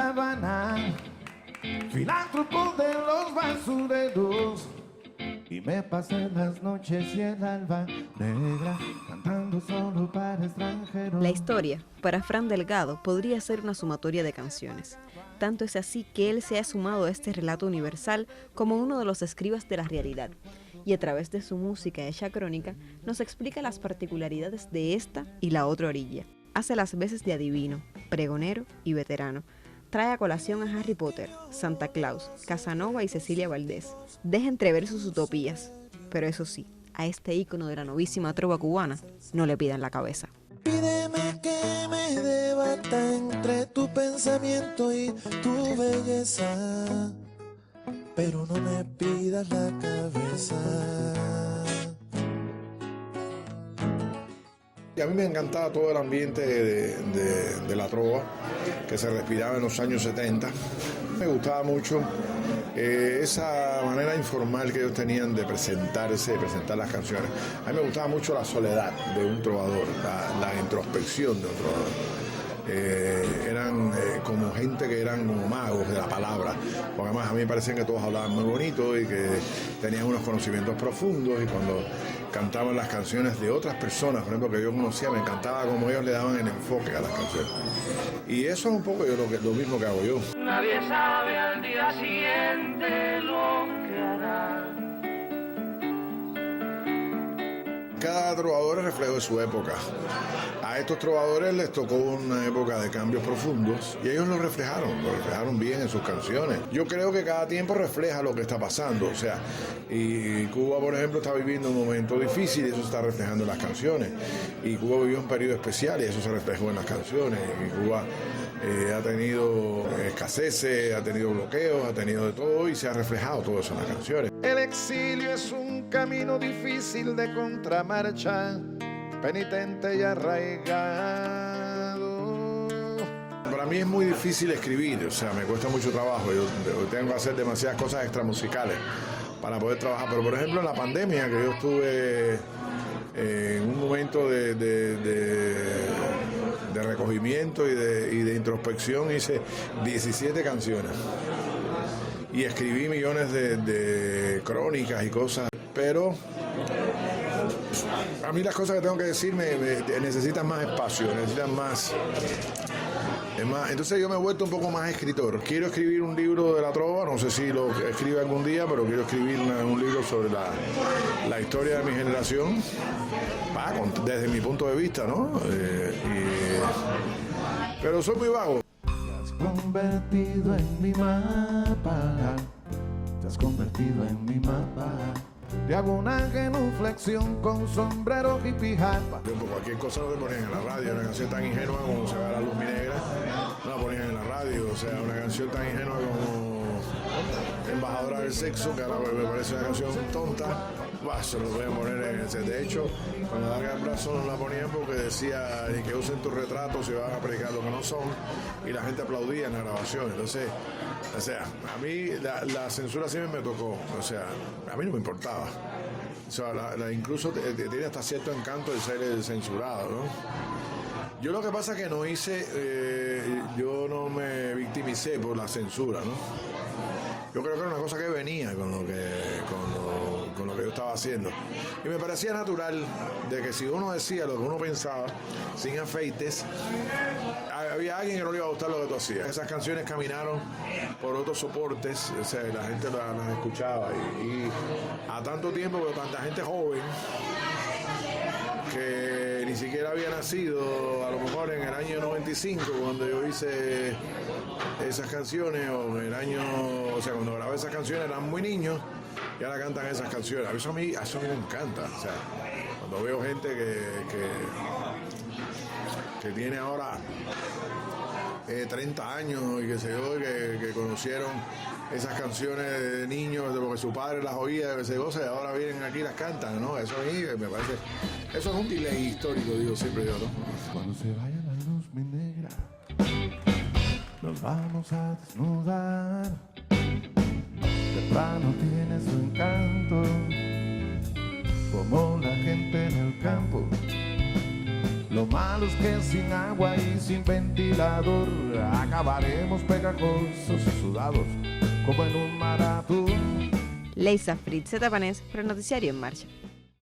sabana, filántropo de los basureros. Y me pasé las noches y el alba negra cantando solo para extranjeros. La historia, para Fran Delgado, podría ser una sumatoria de canciones. Tanto es así que él se ha sumado a este relato universal como uno de los escribas de la realidad. Y a través de su música hecha crónica, nos explica las particularidades de esta y la otra orilla. Hace las veces de adivino, pregonero y veterano. Trae a colación a Harry Potter, Santa Claus, Casanova y Cecilia Valdés. Deja entrever sus utopías, pero eso sí, a este ícono de la novísima trova cubana no le pidan la cabeza. Pídeme que me debata entre tu pensamiento y tu belleza, pero no me pidas la cabeza. Y a mí me encantaba todo el ambiente de la trova que se respiraba en los años 70. Me gustaba mucho esa manera informal que ellos tenían de presentarse, de presentar las canciones. A mí me gustaba mucho la soledad de un trovador, la introspección de un trovador. Eran como gente que eran como magos de la palabra, porque además a mí me parecían que todos hablaban muy bonito y que tenían unos conocimientos profundos, y cuando cantaban las canciones de otras personas, por ejemplo, que yo conocía, me encantaba cómo ellos le daban el enfoque a las canciones. Y eso es un poco lo mismo que hago yo. Nadie sabe al día siguiente lo que hará. Cada trovador es reflejo de su época. A estos trovadores les tocó una época de cambios profundos y ellos lo reflejaron bien en sus canciones. Yo creo que cada tiempo refleja lo que está pasando, o sea, y Cuba, por ejemplo, está viviendo un momento difícil y eso se está reflejando en las canciones. Y Cuba vivió un periodo especial y eso se reflejó en las canciones. Y Cuba ha tenido escaseces, ha tenido bloqueos, ha tenido de todo y se ha reflejado todo eso en las canciones. El exilio es un camino difícil de contramarcha, penitente y arraigado. Para mí es muy difícil escribir, o sea, me cuesta mucho trabajo. Yo tengo que hacer demasiadas cosas extramusicales para poder trabajar. Pero, por ejemplo, en la pandemia, que yo estuve en un momento de recogimiento y de introspección, hice 17 canciones. Y escribí millones de crónicas y cosas, pero a mí las cosas que tengo que decir necesitan más espacio, necesitan más. Entonces yo me he vuelto un poco más escritor. Quiero escribir un libro de la trova, no sé si lo escriba algún día, pero quiero escribir un libro sobre la historia de mi generación, desde mi punto de vista, ¿no? Pero soy muy vago. Te has convertido en mi mapa, te has convertido en mi mapa. Te hago una genuflexión con sombrero hippie japa. Por cualquier cosa no te ponían en la radio, una canción tan ingenua como Se va la luz mi negra, no la ponían en la radio, o sea, una canción tan ingenua como Embajadora del Sexo, que ahora me parece una canción tonta, se lo voy a poner en ese. De hecho, cuando Larga el Brazo no la ponían porque decía y que usen tus retratos y van a predicar lo que no son, y la gente aplaudía en la grabación. Entonces, o sea, a mí la censura siempre me tocó, o sea, a mí no me importaba. O sea, incluso tiene hasta cierto encanto de ser censurado, ¿no? Yo lo que pasa es que no yo no me victimicé por la censura, ¿no? Yo creo que era una cosa que venía con lo que yo estaba haciendo. Y me parecía natural de que si uno decía lo que uno pensaba, sin afeites, había alguien que no le iba a gustar lo que tú hacías. Esas canciones caminaron por otros soportes, o sea, la gente las escuchaba. Y a tanto tiempo, pero tanta gente joven, que ni siquiera había nacido, a lo mejor en el año 95, cuando yo hice esas canciones, o en el año, o sea, cuando grabé esas canciones eran muy niños, y ahora cantan esas canciones. Eso a mí me encanta, o sea, cuando veo gente que tiene ahora 30 años y que que conocieron esas canciones de niños, de porque su padre las oía, que se goza, y ahora vienen aquí y las cantan, ¿no? Eso a mí me parece, eso es un delay histórico, digo siempre yo, ¿no? Cuando se vaya la luz mi negra, nos vamos a desnudar. Temprano tiene su encanto, como la gente en el campo, Lo malo es que sin agua y sin ventilador acabaremos pegajosos y sudados como en un maratón. Leisa Fritz, Zeta Panés, para el Noticiario en Marcha.